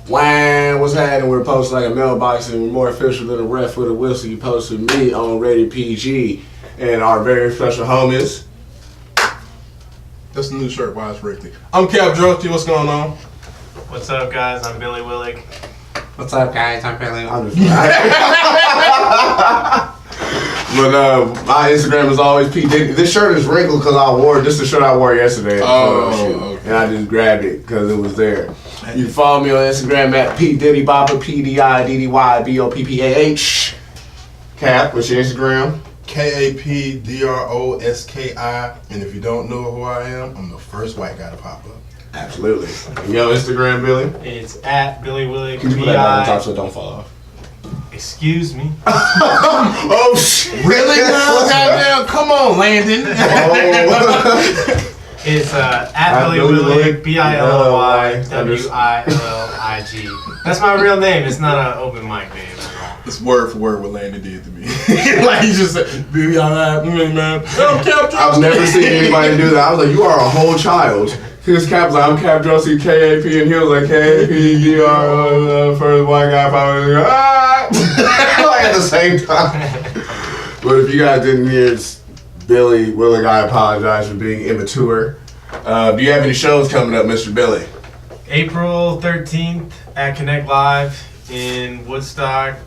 Wham, what's happening? We're posting like a mailbox and we're more official than a ref with a whistle. You posted me on Rated PG and our very special homies. That's the new shirt, why it's Ricky. I'm Cap Drosty, what's going on? What's up, guys? I'm Billy Willig. What's up, guys? I'm Billy. I'm just But my Instagram is always P Diddy. This shirt is wrinkled because I wore this. Is the shirt I wore yesterday. Okay. And I just grabbed it because it was there. You can follow me on Instagram at P Diddy Boppa, PDIDDYBOPPAH. Cap, what's your Instagram? KAPDROSKI. And if you don't know who I am, I'm the first white guy to pop up. Absolutely. And your Instagram, Billy? It's at Billy Willig. Can you put that back on top so it don't fall off? Excuse me. Oh shit! Really now? Goddamn, come on, Landon. Oh. It's at Billy Willig, BILLYWILLIG. That's my real name. It's not an open mic name. It's word for word what Landon did to me. Like he just said, "Baby, I'm man. I'm Cap Drosty." I've never seen anybody do that. I was like, you are a whole child. His Cap was like, I'm Cap Drosty, KAP, and he was like, KAPDR, first white guy, probably like at the same time. But if you guys didn't hear, it's Billy Willig. I apologize for being immature. Do you have any shows coming up, Mr. Billy? April 13th at Connect Live in Woodstock,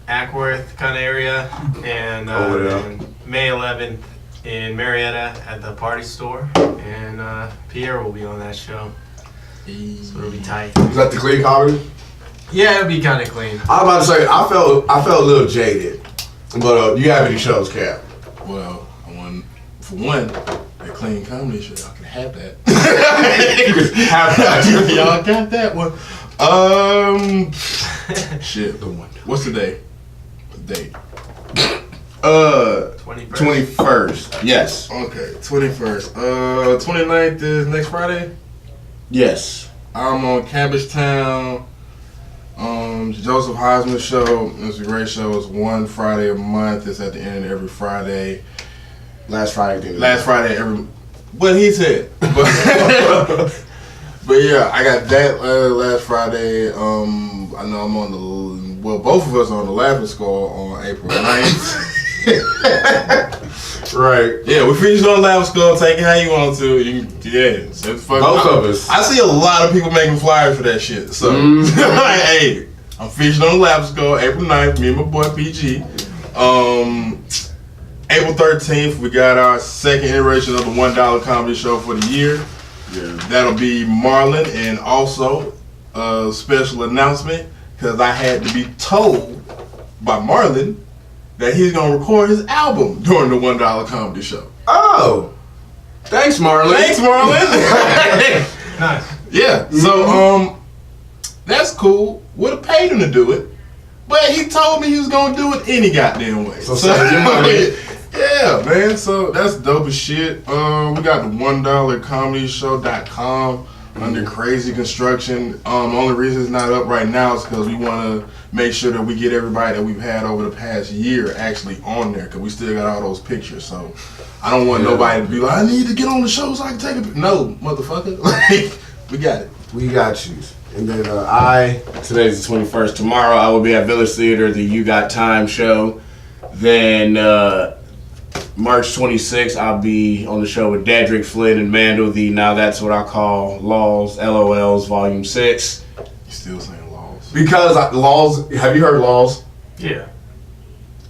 Ackworth kind of area, and then May 11th in Marietta at the Party Store, and Piere will be on that show, so it'll be tight. Is that the clean comedy? Yeah, it'll be kind of clean. I was about to say I felt a little jaded, but do you have any shows, Cap? Well, for one, that clean comedy shit, y'all can have that. Y'all got that one. Shit. What's the day? The date. 21st. Yes. Okay, 21st. 29th is next Friday. Yes. I'm on Cabbagetown. Joseph Heisman show. It's a great show. It's one Friday a month. It's at the end of every Friday. Last Friday. What he said. But yeah, I got that last Friday. I know I'm on both of us are on the Laughing Skull on April 9th. Right. Yeah, we finished on Laughing Skull. Take it how you want to. Both of us. I see a lot of people making flyers for that shit. So, like, hey, I'm featured on the Laughing Skull April 9th. Me and my boy PG. April 13th, we got our second iteration of the $1 comedy show for the year. Yeah. That'll be Marlon, and also a special announcement because I had to be told by Marlon that he's gonna record his album during the $1 comedy show. Oh, thanks, Marlon. Nice. Yeah. So that's cool. Would have paid him to do it, but he told me he was gonna do it any goddamn way. So save your money. Yeah, man. So that's dope as shit. We got the $1comedyShow.com under crazy construction. Only reason it's not up right now is because we want to make sure that we get everybody that we've had over the past year actually on there, because we still got all those pictures. So I don't want nobody to be like, I need to get on the show so I can take a picture. No, motherfucker. Like, we got it. We got you. And then today's the 21st. Tomorrow I will be at Village Theater, the You Got Time show. Then March 26th, I'll be on the show with Dedrick, Flynn, and Mandel, the Now That's What I Call LOLs, LOLs, Volume 6. You still saying LOLs? Because LOLs, have you heard LOLs? Yeah.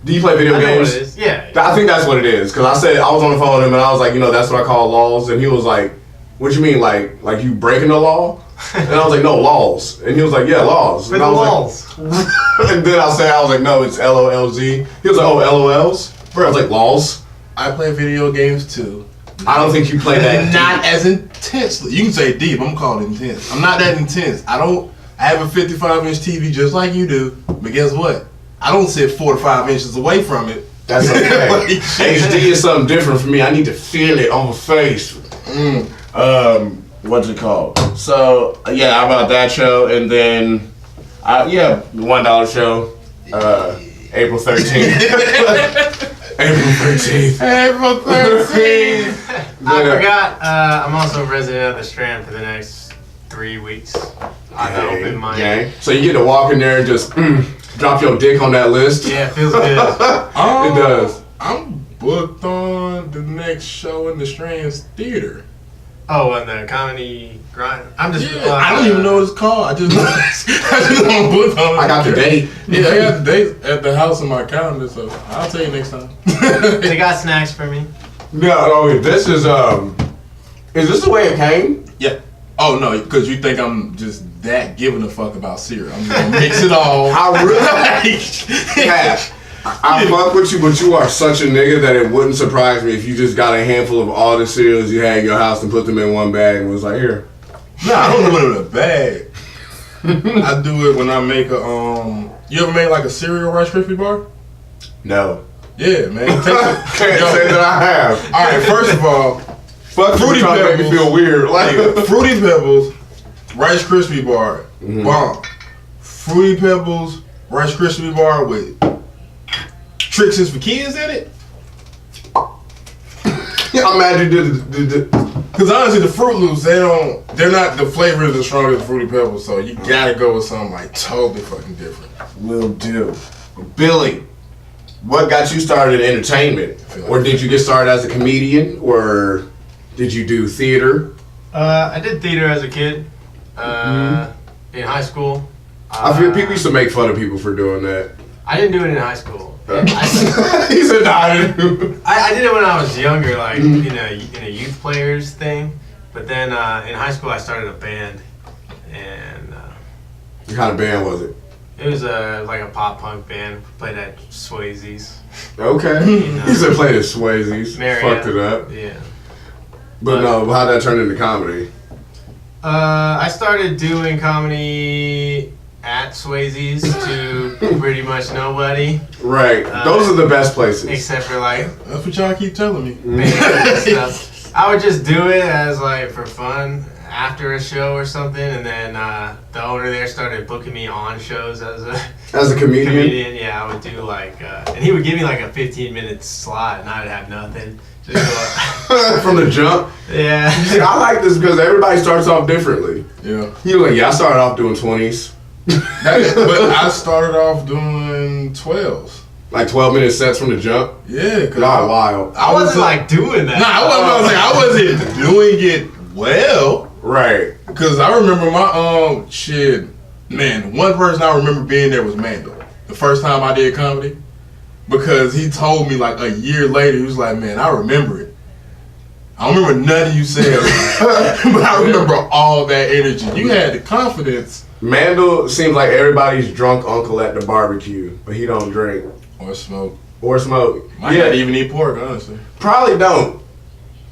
Do you play video I games? know what it is. Yeah. I think that's what it is. Because I was on the phone with him and I was like, that's what I call LOLs. And he was like, what you mean, like you breaking the law? And I was like, no, laws. And he was like, yeah, laws. For the laws. And then I was like, no, it's LOLZ. He was like, oh, LOLs? Bro, I was like, laws. I play video games too. I don't think you play that Not as intensely. You can say deep, I'm calling it intense. I'm not that intense. I have a 55-inch TV just like you do, but guess what? I don't sit 4 to 5 inches away from it. That's okay. HD is something different for me. I need to feel it on my face. What's it called? So, yeah, how about that show? And then, the $1 show, April 13th. April 13th. April 13th. I forgot. I'm also resident of the Strand for the next 3 weeks. I open my. Gang. So you get to walk in there and just drop your dick on that list. Yeah, it feels good. It does. I'm booked on the next show in the Strands Theater. Oh, and the comedy grind. I'm just. Yeah, I don't even know what it's called. I just know I'm booked on it. I got the date. Yeah, I got the date at the house in my calendar, so I'll tell you next time. They got snacks for me. No, this is this the way it came? Yeah. Oh no, because you think I'm just that giving a fuck about cereal. I'm just gonna mix it all. I really Cash. I fuck with you, but you are such a nigga that it wouldn't surprise me if you just got a handful of all the cereals you had in your house and put them in one bag and was like, here. No, I don't do it in a bag. I do it when I make a You ever made like a cereal Rice Krispie bar? No. Yeah, man. Can't say that I have. All right, first of all, Fuck Fruity Fruity Pebbles. Make me feel weird. Like Fruity Pebbles, Rice Krispie bar, bomb. Fruity Pebbles, Rice Krispie bar with Trixes for Kids in it. I'm mad you did. Because honestly, the Fruit Loops, they're not, the flavor is as strong as Fruity Pebbles, so you gotta go with something like totally fucking different. Will do. Billy, what got you started in entertainment? Or did you get started as a comedian? Or did you do theater? I did theater as a kid. In high school. I feel people used to make fun of people for doing that. I didn't do it in high school. He said, "No, I didn't." I did it when I was younger, like in a youth players thing. But then in high school, I started a band, and What kind of band was it? it was like a pop punk band. Played at Swayze's. Okay. He said played at Swayze's. Marietta. Fucked it up. Yeah. But no, how'd that turn into comedy? I started doing comedy at Swayze's to pretty much nobody, Right. Those are the best places. except for like That's what y'all keep telling me. bands and stuff. I would just do it as like for fun after a show or something, and then the owner there started booking me on shows as a comedian? comedian. Yeah, I would do like, and he would give me like a 15-minute slot, and I'd have nothing. Just go, From the jump? yeah. See, I like this because everybody starts off differently. Yeah. He was like, yeah, I started off doing 20s. But I started off doing 12s. Like 12-minute sets from the jump? Yeah, cause Y'all wild. I wasn't like doing that. Nah, I wasn't doing it well. Right. Cause I remember my man, one person I remember being there was Mando. The first time I did comedy. Because he told me like a year later, he was like, man, I remember it. I don't remember nothing you said, but I remember all that energy. You had the confidence. Mandel seems like everybody's drunk uncle at the barbecue, but he don't drink. Or smoke. Or smoke. Might not even eat pork, honestly. Probably don't.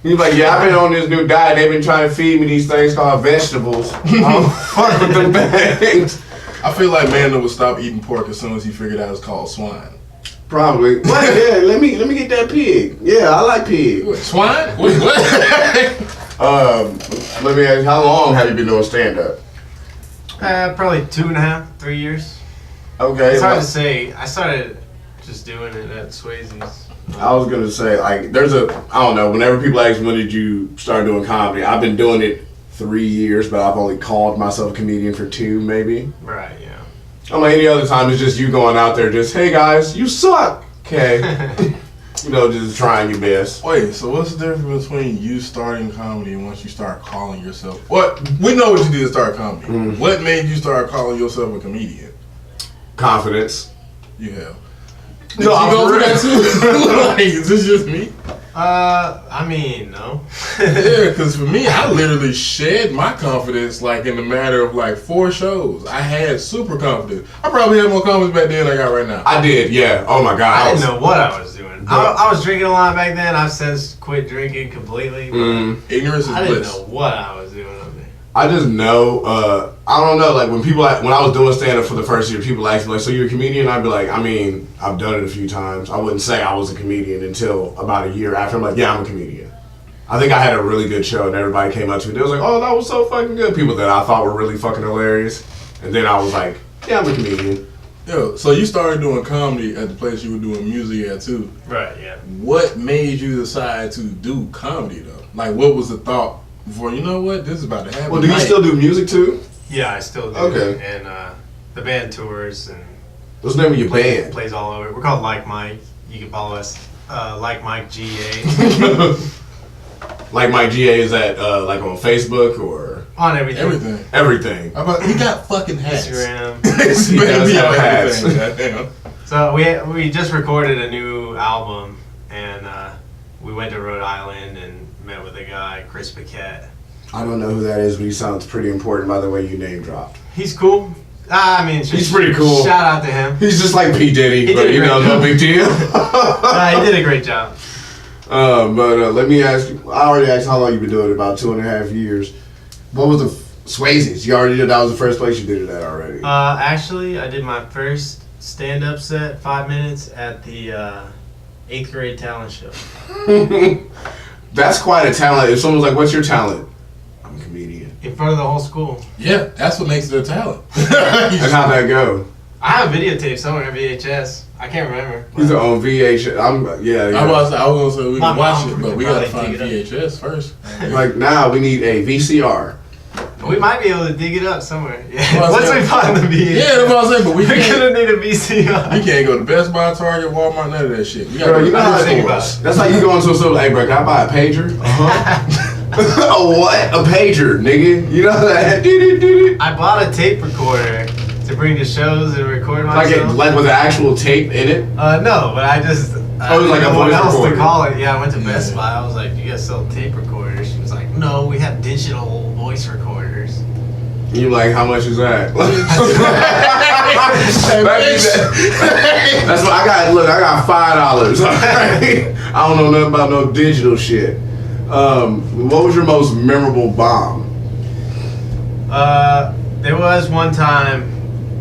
He's like, yeah, I've been on this new diet. They've been trying to feed me these things called vegetables. I don't fuck with them things. I feel like Mando would stop eating pork as soon as he figured out it's called swine. Probably. What? Yeah, let me get that pig. Yeah, I like pig. What, swine? Wait, what? Let me ask you, how long have you been doing stand-up? Probably 2.5, 3 years. Okay. It's hard to say. I started just doing it at Swayze's. I was gonna say, like, I don't know, whenever people ask me when did you start doing comedy, I've been doing it 3 years, but I've only called myself a comedian for 2, maybe. Right, yeah. I'm like, any other time, it's just you going out there just, hey guys, you suck. Okay. Just trying your best. Wait, so what's the difference between you starting comedy and once you start calling yourself? What? We know what you did to start comedy. What made you start calling yourself a comedian? Confidence. You have. No, Did you go for through that real. too? Like, is this just me? I mean, no. Yeah, because for me, I literally shed my confidence like in a matter of like 4 shows. I had super confidence. I probably had more confidence back then than I got right now. I did, yeah. Oh my God. I didn't know what I was doing. I was drinking a lot back then. I've since quit drinking completely. Ignorance is I didn't bliss. know what I was doing up there. I just know, I don't know, like when I was doing stand-up for the first year, people asked me like, so you're a comedian? I'd be like, I mean, I've done it a few times. I wouldn't say I was a comedian until about a year after. I'm like, yeah, I'm a comedian. I think I had a really good show and everybody came up to me. They was like, oh, that was so fucking good. People that I thought were really fucking hilarious. And then I was like, yeah, I'm a comedian. Yo, so you started doing comedy at the place you were doing music at too. Right, yeah. What made you decide to do comedy though? Like, what was the thought before, you know what, this is about to happen? Well, do you still do music too? Yeah, I still do. Okay. And the band tours and What's the name of your band? plays all over. We're called Like Mike. You can follow us, Like Mike GA. Like Mike GA, is that like on Facebook or On everything. everything? How about, he got fucking hats. Instagram. He does have hats. Goddamn. So we just recorded a new album, and we went to Rhode Island and met with a guy, Chris Paquette. I don't know who that is, but he sounds pretty important by the way you name dropped. He's cool. I mean, He's pretty cool. Shout out to him. He's just like P. Diddy, He but did a you great know, no job. big deal. He did a great job. But let me ask you, I already asked how long you've been doing it, about 2.5 years. What was the Swayze's? You already did, that was the first place you did it at already. Actually, I did my first stand-up set, 5 minutes, at the 8th grade talent show. That's quite a talent. If someone's like, what's your talent? I'm a comedian. In front of the whole school. Yeah, that's what makes it a talent. And how'd that go? I have a videotape somewhere on VHS. I can't remember. He's on VH. I was gonna say we My can watch mom it, but could we gotta probably find dig it VHS first. like, now we need a VCR. We might be able to dig it up somewhere. Yeah. Well, Once we find the VHS. Yeah, that's what I'm saying, but we We're can't. gonna need a VCR. You can't go to Best Buy, Target, Walmart, none of that shit. You Bro, you know how think it about is. it. That's like you go into a store, hey bro, can I buy a pager? A what? A pager, nigga. You know that? I bought a tape recorder to bring to shows and record Like myself. like with an actual tape in it? No, but I just. Oh, it was like a didn't know what voice else recorder. to call it. Yeah, I went to Yeah. Best Buy. I was like, "You guys sell tape recorders?" She was like, "No, we have digital voice recorders." And you like, how much is that? That's what I got. Look, I got $5. Alright? I don't know nothing about no digital shit. What was your most memorable bomb? There was one time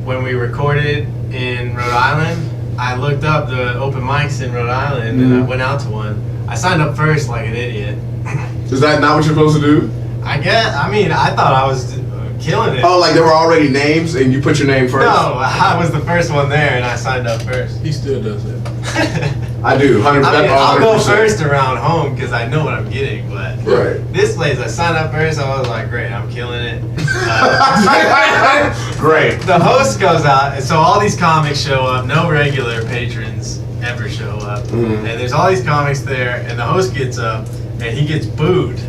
when we recorded in Rhode Island. I looked up the open mics in Rhode Island and I went out to one. I signed up first like an idiot. Is that not what you're supposed to do? I thought I was killing it. Oh, like there were already names and you put your name first? No, I was the first one there and I signed up first. He still does it. I do. 100%. I mean, I'll go 100%. first around home because I know what I'm getting, but Right. this place, I signed up first, I was like, great, I'm killing it. Great. The host goes out, and so all these comics show up, no regular patrons ever show up, and there's all these comics there, and the host gets up, and he gets booed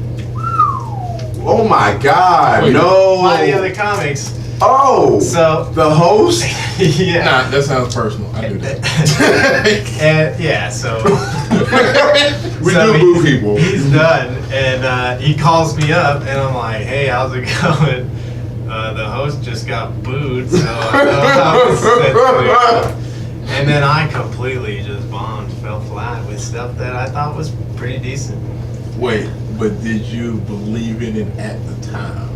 Oh my God. Wait. No. by the other comics. Oh. So, The host? yeah. Nah, that sounds personal. I do that. And yeah, so We so do boo people. He's done, and he calls me up, and I'm like, "Hey, how's it going?" The host just got booed, so I know how this set's gonna go. And then I completely just bombed, fell flat with stuff that I thought was pretty decent. Wait, but did you believe in it at the time?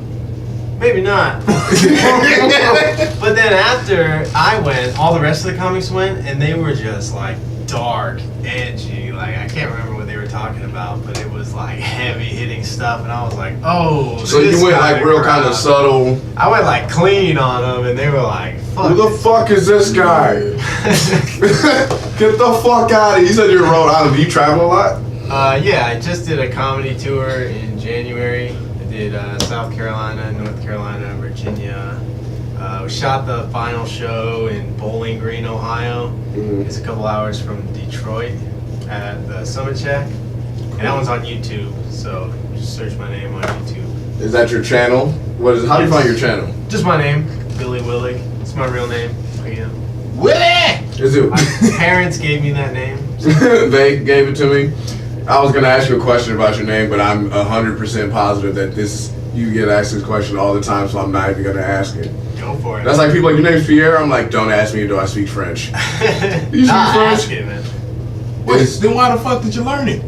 Maybe not. But then after I went, all the rest of the comics went, and they were just like dark, edgy. Like I can't remember what they were talking about, but it was like heavy hitting stuff, and I was like, "Oh." So this you went kinda like real kind crowd. of subtle. I went like clean on them, and they were like, "Fuck." Who the fuck is this guy? Get the fuck out of here. You said you're in Rhode Island. Do you travel a lot? Yeah, I just did a comedy tour in January. I did South Carolina, North Carolina, Virginia. We shot the final show in Bowling Green, Ohio. It's a couple hours from Detroit at the Summit Check. And that one's on YouTube, so just search my name on YouTube. Is that your channel? What is? How do you find your channel? Just my name, Billy Willig. It's my real name. Again. Willie! Is it? My parents gave me that name. They gave it to me. I was gonna ask you a question about your name, but I'm 100% positive that you get asked this question all the time, so I'm not even gonna ask it. Go for it. That's like people like, your name's Piere. I'm like, don't ask me, do I speak French? You speak Not French? asking, man. Wait, then why the fuck did you learn it?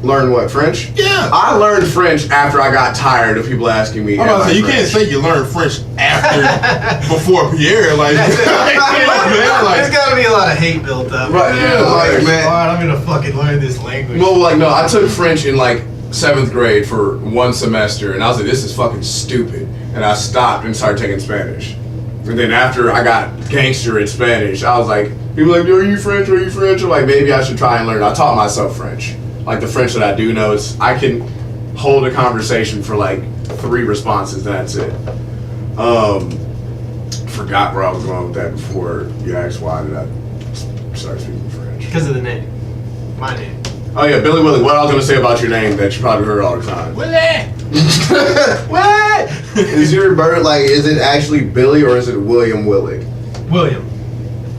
Learn what, French? Yeah. I learned French after I got tired of people asking me. I'm about am to I say, you French? can't say you learned French after, before Pierre. Like, There's like, gotta be a lot of hate built up. Right, yeah, like, man. Alright, I'm gonna fucking learn this language. Well, like, no, I took French in like 7th grade for one semester, and I was like, this is fucking stupid. And I stopped and started taking Spanish. And then after I got gangster in Spanish, I was like, people were like, are you French? Are you French? I'm like, maybe I should try and learn. I taught myself French. Like the French that I do know, I can hold a conversation for like 3 responses, and that's it. Forgot where I was going with that before you asked why did I start speaking French. Because of the name. My name. Oh yeah, Billy Willig. What I was gonna say about your name that you probably heard all the time. Willie! What? Is your birth like? Is it actually Billy or is it William Willig? William.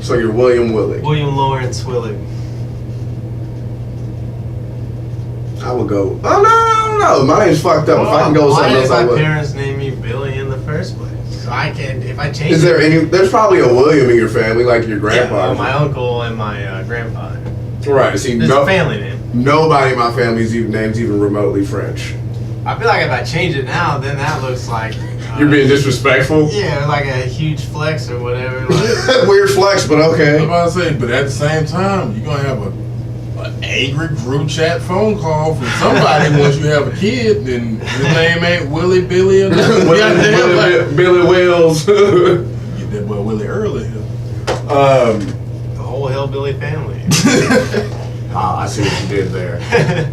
So you're William Willig. William Lawrence Willig. I would go. Oh no, no, my name's fucked up. If I can go with Why something did else, I my would. parents name me Billy in the first place? So I can, if I change Is there it, any? There's probably a William in your family, like your grandpa. yeah, well, my uncle and my grandfather. Right. See, It's a family name. nobody in my family's name's even remotely French. I feel like if I change it now, then that looks like You're being disrespectful. yeah, like a huge flex or whatever. Like, Weird flex, but I'm okay. about to say, but at the same time, you're gonna have an angry group chat phone call from somebody once you have a kid, and his name ain't Willie, Billy, or nothing. Billy Wills. Get that boy Willie early here. the whole hillbilly family. I see what you did there.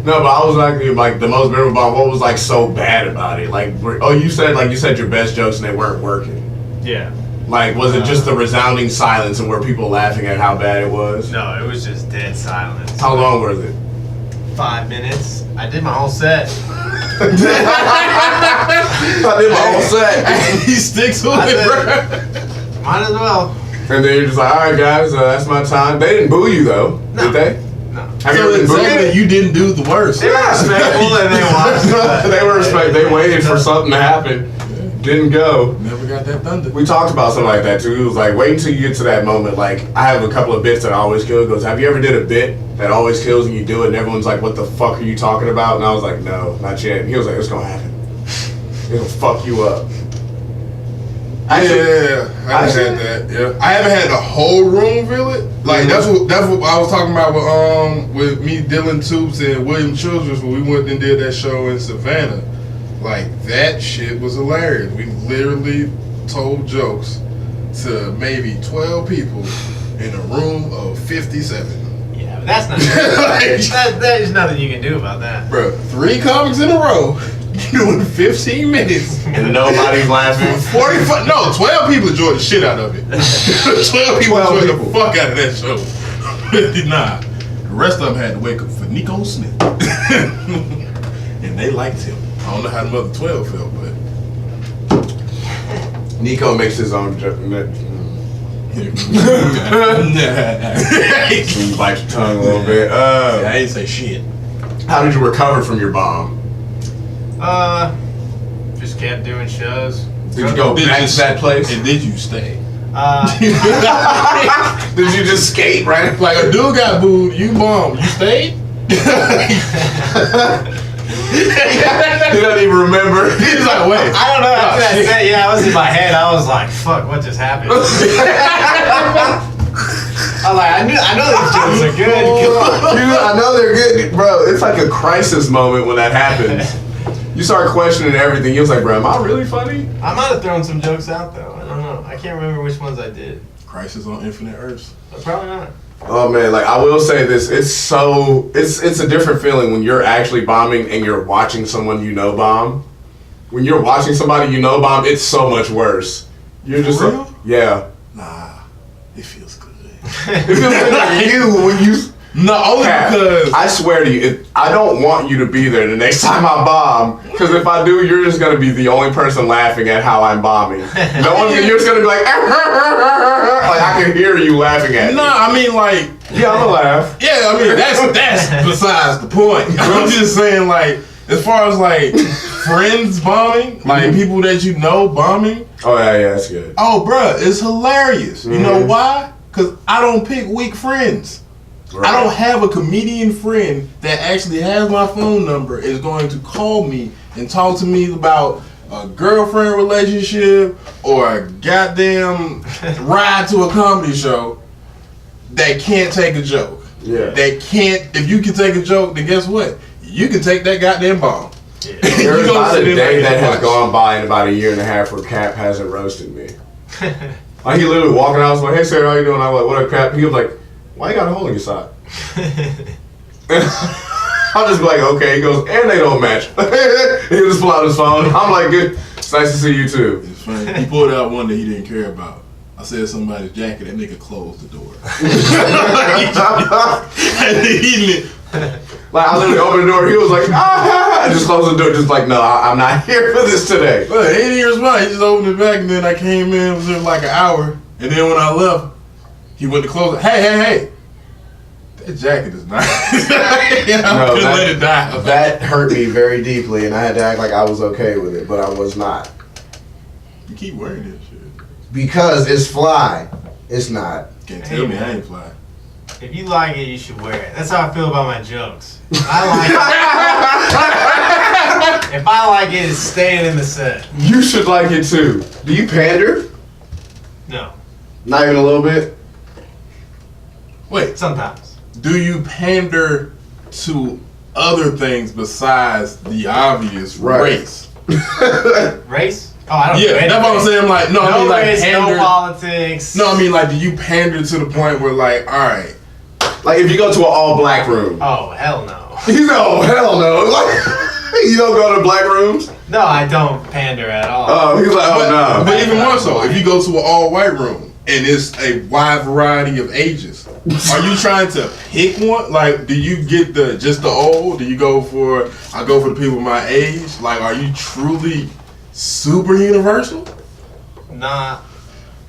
No, but I was like the most memorable about what was like so bad about it. Like, you said your best jokes and they weren't working. Yeah. Like, was it just the resounding silence and were people laughing at how bad it was? No, it was just dead silence. How long was it? 5 minutes. I did my whole set. I did my whole set. He sticks with I it, bro. Might as well. And then you're just like, all right, guys, that's my time. They didn't boo you though, No. did they? No. Have you So ever been booed? exactly, you didn't do the worst. They were respectful and they watched. They were respect. They waited for something to happen. Didn't go. Never got that thunder. We talked about something like that too. It was like, wait until you get to that moment. Like, I have a couple of bits that always kill. It goes, have you ever did a bit that always kills and you do it and everyone's like, what the fuck are you talking about? And I was like, no, not yet. And he was like, it's gonna happen. It's gonna fuck you up. Yeah, I just had that. Yeah, I haven't had the whole room feel it. Like that's what I was talking about with me, Dylan Toops, and William Childress when we went and did that show in Savannah. Like that shit was hilarious. We literally told jokes to maybe 12 people in a room of 57. Yeah, but that's not. There's nothing you can do about that. Bro, 3 comics in a row. Doing 15 minutes. And nobody's laughing. 45, no, 12 people enjoyed the shit out of it. 12 people enjoyed the fuck out of that show. Nah, the rest of them had to wake up for Nico Smith. And they liked him. I don't know how the other 12 felt, but. Nico makes his own joke. Bite your tongue a little bit. I ain't say shit. How did you recover from your bomb? Just kept doing shows. Did you go back to that place? And did you stay? Did you just skate, right? Like a dude got booed, you bombed. You stayed? He doesn't even remember. He's like, wait. I don't know. After that set, yeah, I was in my head. I was like, "Fuck, what just happened?" I was like, I know these jokes are good. Come on. Dude, I know they're good, bro. It's like a crisis moment when that happens. You start questioning everything. You was like, bro, am I really funny? I might have thrown some jokes out though. I don't know. I can't remember which ones I did. Crisis on Infinite Earths. But probably not. Oh man, like I will say this, it's a different feeling when you're actually bombing and you're watching someone you know bomb. When you're watching somebody you know bomb, it's so much worse. You're just For real? like, yeah. Nah, it feels good. It feels like you when you. No, only because I swear to you, I don't want you to be there the next time I bomb. Because if I do, you're just gonna be the only person laughing at how I'm bombing. No one, you're just gonna be like, like I can hear you laughing at me. No, I mean like Yeah, I'm gonna laugh. yeah, I mean that's besides the point. I'm just saying like as far as like friends bombing, like people that you know bombing. Oh yeah, that's good. Oh, bruh, it's hilarious. You know why? Because I don't pick weak friends. Right. I don't have a comedian friend that actually has my phone number is going to call me and talk to me about a girlfriend relationship or a goddamn ride to a comedy show that can't take a joke. Yeah. That can't. If you can take a joke, then guess what? You can take that goddamn bomb. Yeah. There's gonna not sit a in day there that and has watch. gone by in about a year and a half where Cap hasn't roasted me. Like he literally walking out, I was like, hey Sarah, how you doing? I'm like, what up, Cap? He was like, why you got a hole in your sock? I'll just be like, okay. He goes, and they don't match. He'll just pull out his phone. I'm like, good. It's nice to see you too. It's funny. He pulled out one that he didn't care about. I said somebody's jacket. That nigga closed the door. Like I literally opened the door. He was like, I just closed the door. Just like, no, I'm not here for this today. But he didn't respond. He just opened it back, and then I came in. It was there like an hour, and then when I left, he went to close it. Hey! That jacket is nice. No, let it die. That hurt me very deeply, and I had to act like I was okay with it, but I was not. You keep wearing this shit. Because it's fly. It's not. Can't tell me I ain't fly. If you like it, you should wear it. That's how I feel about my jokes. I like it. If I like it, it's staying in the set. You should like it too. Do you pander? No. Not even a little bit? Wait, Sometimes. do you pander to other things besides the obvious race? Race? Oh, I don't do Yeah, anything. that's what I'm saying. Like, no, I mean like race, pander. no politics. No, I mean like, do you pander to the point where like, all right, Like if you go to an all black room. Oh, hell no. You know, hell no. Like, you don't go to black rooms? No, I don't pander at all. Oh, he's like, oh no. but even more so, if you go to an all white room and it's a wide variety of ages, are you trying to pick one? Like, do you get just the old? Do you go for? I go for the people my age. Like, are you truly super universal? Nah,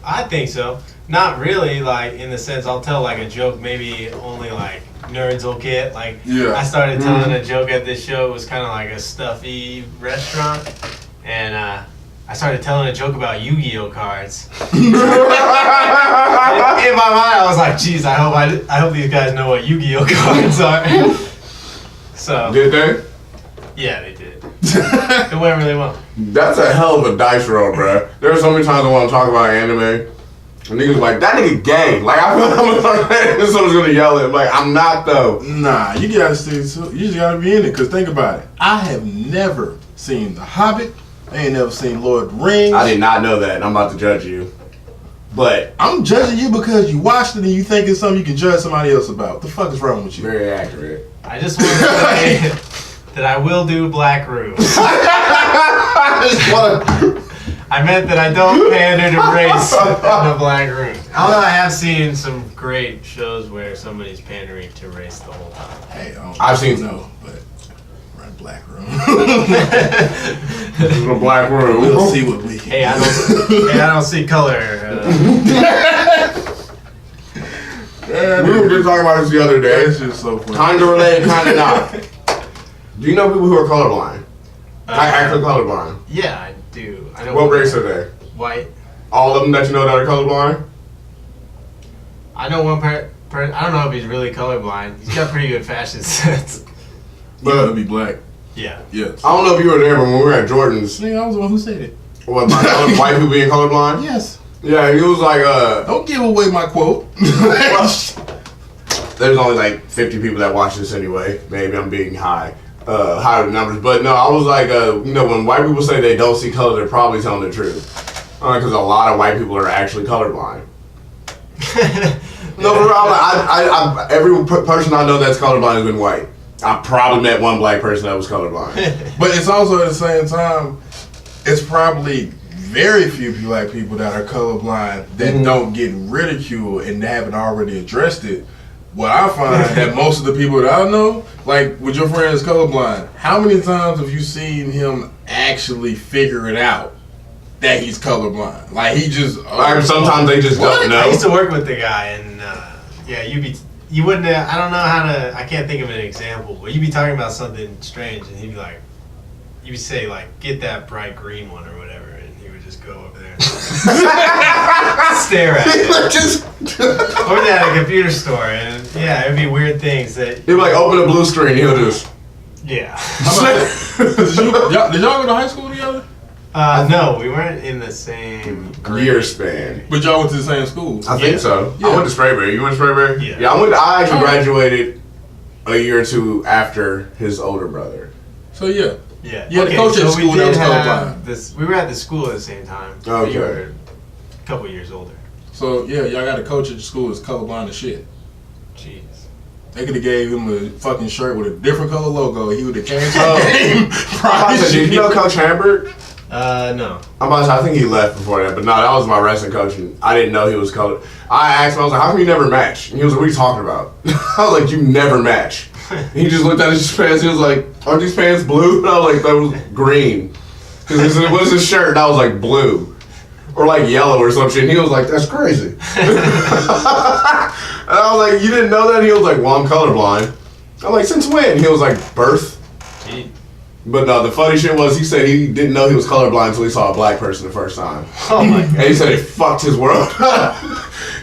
I think so. Not really, like, in the sense I'll tell, like, a joke maybe only, like, nerds will get. Like, Yeah. I started telling a joke at this show. It was kind of like a stuffy restaurant. And I started telling a joke about Yu-Gi-Oh cards. In my mind, I was like, geez, I hope these guys know what Yu-Gi-Oh cards are. So, Did they? yeah, they did. It went really well. That's a hell of a dice roll, bruh. There are so many times I want to talk about anime. And niggas like, that nigga gay. Like, I feel like someone's gonna yell at him. Like, I'm not though. Nah, you gotta stay to. You just gotta be in it. Cause think about it. I have never seen The Hobbit. I ain't never seen Lord of the Rings. I did not know that, and I'm about to judge you. But I'm judging you because you watched it and you think it's something you can judge somebody else about. What the fuck is wrong with you? very accurate. I just want to say that I will do Black Room. I just wanna. I meant that I don't pander to race in the Black Room. Although I have seen some great shows where somebody's pandering to race the whole time. Hey, I've seen no, but we're in Black Room. This is a black room. We'll see what we can. Hey, I don't see color. We were just talking about this the other day. That's just so funny. Kinda related, kinda not. Do you know people who are colorblind? Actually colorblind. Yeah, I do. I know. What race are they? White. All of them that you know that are colorblind? I know one I don't know if he's really colorblind. He's got pretty good fashion sense. But it'll be black. Yeah. Yes. I don't know if you were there, but when we were at Jordan's, Nigga, I was the one who said it. what, my white people being colorblind? Yes. Yeah, he was like, Don't give away my quote. there's only like 50 people that watch this anyway. Maybe I'm being higher numbers. But no, I was like, you know, when white people say they don't see color, they're probably telling the truth. Because a lot of white people are actually colorblind. No, for real, I every person I know that's colorblind has been white. I probably met one black person that was colorblind. But it's also at the same time, it's probably very few black people that are colorblind that don't get ridiculed and haven't already addressed it. What I find that most of the people that I know, like with your friend is colorblind, how many times have you seen him actually figure it out that he's colorblind? Like he just Like, sometimes they just don't know. I used to work with the guy, and yeah, you wouldn't. I don't know how to. I can't think of an example, but you'd be talking about something strange, and he'd be like, you'd say like, "Get that bright green one" or whatever, and he would just go over there and stare at it. Or at a computer store, and yeah, it'd be weird things that. He'd like open a blue screen, he'll just. Yeah. did y'all go to high school together? No, we weren't in the same grade. Year span. But y'all went to the same school. I think so. Yeah. I went to Sprayberry. You went to Sprayberry? Yeah. I actually graduated a year or two after his older brother. So yeah. Yeah. You had a coach at school that was colorblind. We were at the school at the same time. Okay. We were a couple years older. So yeah, y'all got a coach at the school that's colorblind as shit. Jeez. They could have gave him a fucking shirt with a different color logo. He would have changed the Oh. game. Did you know Coach Hamburg? No. I think he left before that, but no, that was my wrestling coach, and I didn't know he was colored. I asked him, I was like, how come you never match? And he was like, what are you talking about? I was like, you never match. And he just looked at his pants, he was like, aren't these pants blue? And I was like, that was green. Because he said, what is his shirt? And I was like, blue. Or like yellow or some shit. And he was like, that's crazy. And I was like, you didn't know that? And he was like, well, I'm colorblind. I'm like, since when? And he was like, birth. Gee. But no, the funny shit was he said he didn't know he was colorblind until he saw a black person the first time. Oh my god. And he said it fucked his world.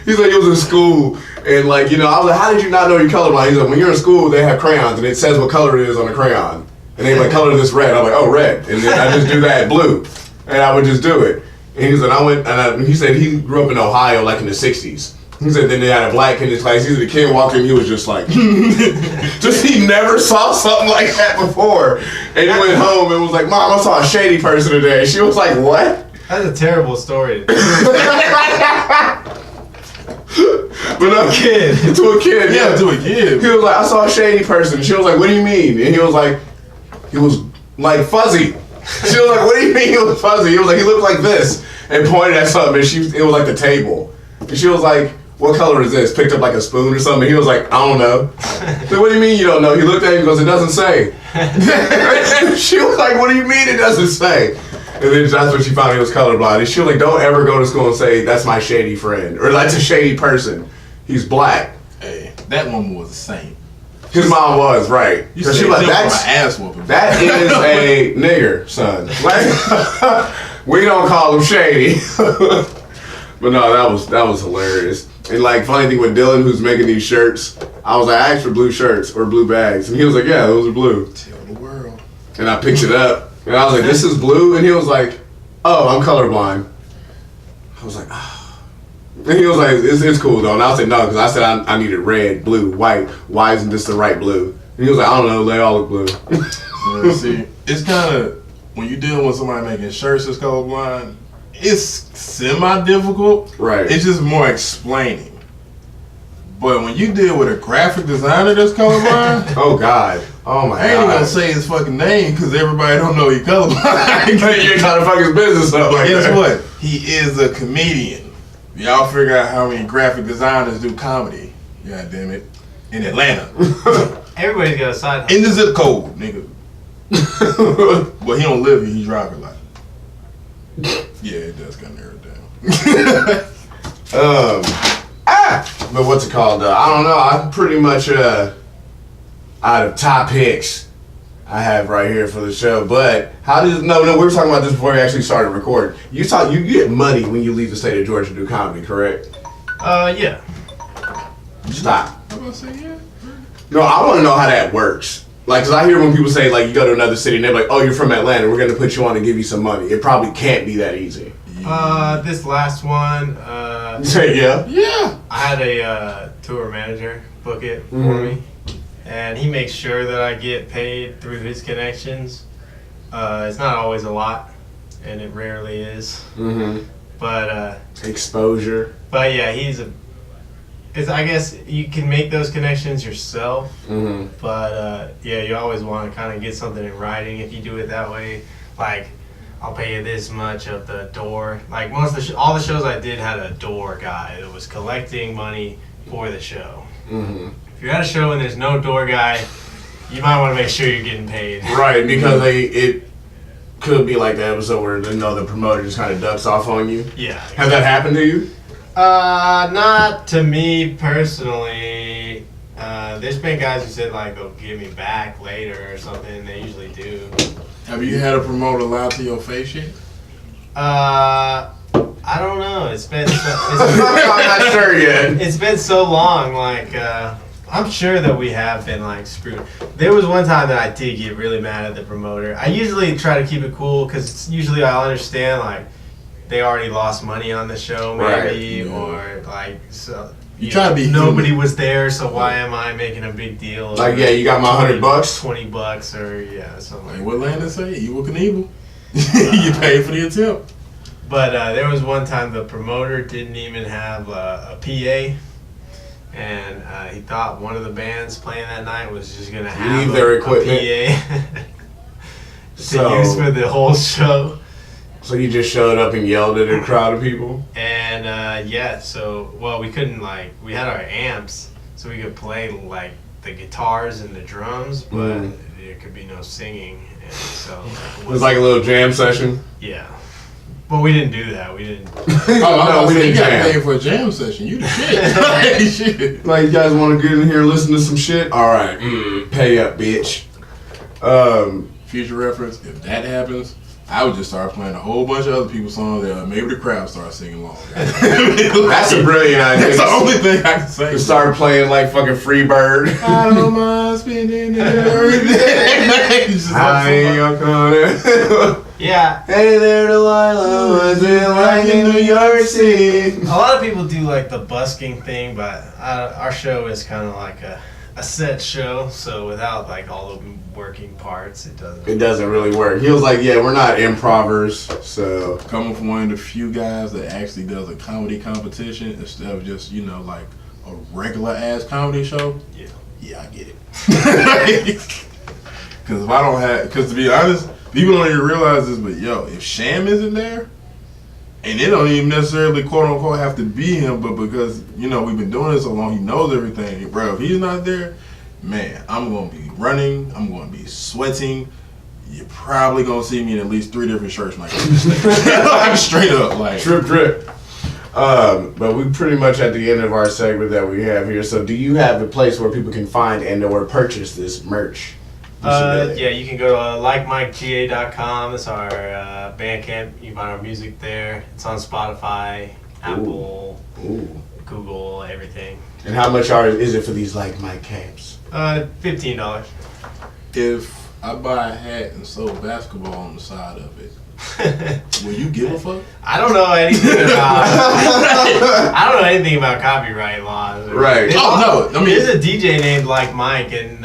He's like, he was in school and like, you know, I was like, how did you not know you're colorblind? He's like, when you're in school, they have crayons and it says what color it is on the crayon. And they like, color this red. I'm like, oh, red. And then I just do that blue. And I would just do it. And he said, he said he grew up in Ohio like in the 60s. He said then they had a black kid in his class. He said the kid walked in, he was just like, just he never saw something like that before. And he went home and was like, Mom, I saw a shady person today. She was like, what? That's a terrible story. But no, Kid. to a kid, Yeah, to a kid. He was like, I saw a shady person. She was like, what do you mean? And he was like fuzzy. She was like, what do you mean he was fuzzy? He was like, he looked like this. And pointed at something, and it was like the table. And she was like, what color is this? Picked up like a spoon or something. He was like, I don't know. So what do you mean you don't know? He looked at him and goes, it doesn't say. And she was like, what do you mean it doesn't say? And then that's when she found he was colorblind. And she was like, don't ever go to school and say, that's my shady friend. Or that's a shady person. He's black. Hey, that woman was the same. His mom was, right. You Because said she was like, my that's, ass whooping. that is a nigger, son. Like, we don't call him shady. But no, that was hilarious. And like, funny thing with Dylan, who's making these shirts, I was like, I asked for blue shirts or blue bags. And he was like, yeah, those are blue. Tell the world. And I picked it up. And I was like, this is blue? And he was like, oh, I'm colorblind. I was like, oh. And he was like, it's cool though. And I said, no, because I said I needed red, blue, white. Why isn't this the right blue? And he was like, I don't know, they all look blue. Yeah, see, it's kind of, when you're dealing with somebody making shirts that's colorblind, it's semi-difficult. Right. It's just more explaining. But when you deal with a graphic designer that's colorblind, Oh, God. Oh, my I ain't even God. gonna say his fucking name because everybody don't know he colorblind. You ain't trying to fuck his business up But like guess that. what? He is a comedian. Y'all figure out how many graphic designers do comedy. God damn it. In Atlanta. Everybody's got a side hustle. In the zip code, nigga. Well, he don't live here. He drive a lot. Yeah, it does kind of narrow it down. But what's it called? I don't know. I'm pretty much out of top picks I have right here for the show. But how does no? We were talking about this before we actually started recording. You get money when you leave the state of Georgia to do comedy, correct? Yeah. Stop. I'm about to say yeah. No, I want to know how that works. Like, cause I hear when people say like you go to another city and they're like, oh, you're from Atlanta, we're gonna put you on and give you some money. It probably can't be that easy. This last one, Yeah. Yeah. I had a tour manager book it for me, and he makes sure that I get paid through his connections. It's not always a lot, and it rarely is. Mm-hmm. But Exposure. But yeah, I guess you can make those connections yourself. Mm-hmm. But yeah, you always want to kind of get something in writing if you do it that way. Like, I'll pay you this much of the door. Like most of all the shows I did had a door guy that was collecting money for the show. Mm-hmm. If you're at a show and there's no door guy, you might want to make sure you're getting paid. Right, because it could be like the episode where the promoter just kind of ducks off on you. Yeah. Has that happened to you? Not to me personally. There's been guys who said like they'll give me back later or something. They usually do. Have you had a promoter lie to your face yet? I don't know. It's been I'm not sure yet. it's been so long. Like I'm sure that we have been like screwed. There was one time that I did get really mad at the promoter. I usually try to keep it cool because usually I'll understand like they already lost money on the show maybe, Right. or like so. You try to be nobody human. was there, so why am I making a big deal? Like, yeah, you got my $100. $20, or yeah, something Like like what Landon say? You were Knievel. You paid for the attempt. But there was one time the promoter didn't even have a PA, and he thought one of the bands playing that night was just gonna have Leave their equipment. a PA to So- use for the whole show. So you just showed up and yelled at a crowd of people? And we couldn't we had our amps, so we could play like the guitars and the drums, but there could be no singing, and so it was like a little jam session. Yeah, but we didn't do that. We didn't. No, we didn't got paid for a jam session. You the shit. Shit. Like, you guys want to get in here and listen to some shit? All right, pay up, bitch. Future reference: if that happens, I would just start playing a whole bunch of other people's songs there. Maybe the crowd starts singing along. That's a brilliant idea. That's the only thing I can say. To start playing like fucking Freebird. I don't mind spending everything. I ain't gonna come there. Yeah. Hey there, Delilah. What's it like in New York City? A lot of people do like the busking thing, but our show is kind of like a set show, so without like all the working parts, it doesn't really work. He was like, yeah, we're not improvers, so. Coming from one of the few guys that actually does a comedy competition instead of just, like a regular ass comedy show. Yeah, I get it. Because if I don't because to be honest, people don't even realize this, but if Sham isn't there, and it don't even necessarily quote unquote have to be him, but because we've been doing this so long, he knows everything, bro. If he's not there, man, I'm gonna be running, I'm gonna be sweating. You're probably gonna see me in at least 3 different shirts, like straight up, like drip. But we pretty much at the end of our segment that we have here. So, do you have a place where people can find and/or purchase this merch? Yeah, you can go to likemikega.com. It's our Bandcamp. You can find our music there. It's on Spotify, Apple, Google, everything. And how much is it for these Like Mike caps? $15. If I buy a hat and sew basketball on the side of it, will you give a fuck? I don't know anything about copyright laws. Right. There's a DJ named Like Mike, and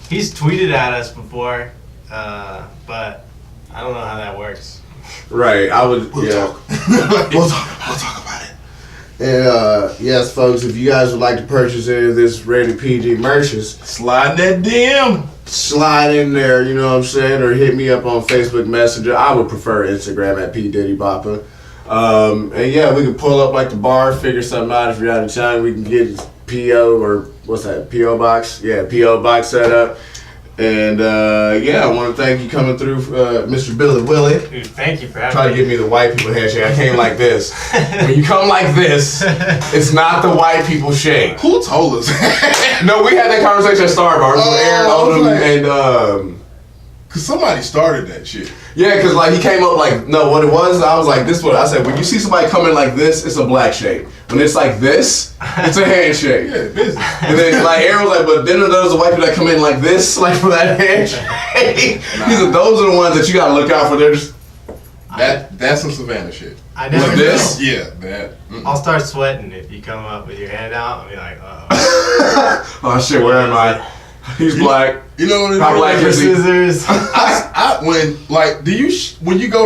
he's tweeted at us before, but I don't know how that works. Right. We'll talk. We'll talk about it. And yes, folks, if you guys would like to purchase any of this Rated PG merches, slide that DM. Slide in there, you know what I'm saying, or hit me up on Facebook Messenger. I would prefer Instagram at P Diddy Boppa. And yeah, we can pull up like the bar, figure something out. If you're out of town, we can get PO or what's that? PO box? Yeah, PO box set up. And I want to thank you coming through, Mr. Billy Willig. Dude, thank you for having me. Try to give me the white people handshake. I came like this. When you come like this, it's not the white people shake. Who told us? No, we had that conversation at Starbucks with Aaron Odom and Cause somebody started that shit. Yeah, cause like he came up like, no, what it was, I was like, this what I said, when you see somebody coming like this, it's a black shake. When it's like this, it's a handshake. Yeah, business. And then like Aaron was like, but then there's a white people that come in like this, like for that handshake. Those are the ones that you gotta look out for. They're just that's some Savannah shit. I know. Like this? Yeah, that. I'll start sweating if you come up with your hand out. I'll be like, oh shit, where am I? He's black. You know what it is? How black is he? Scissors. When you go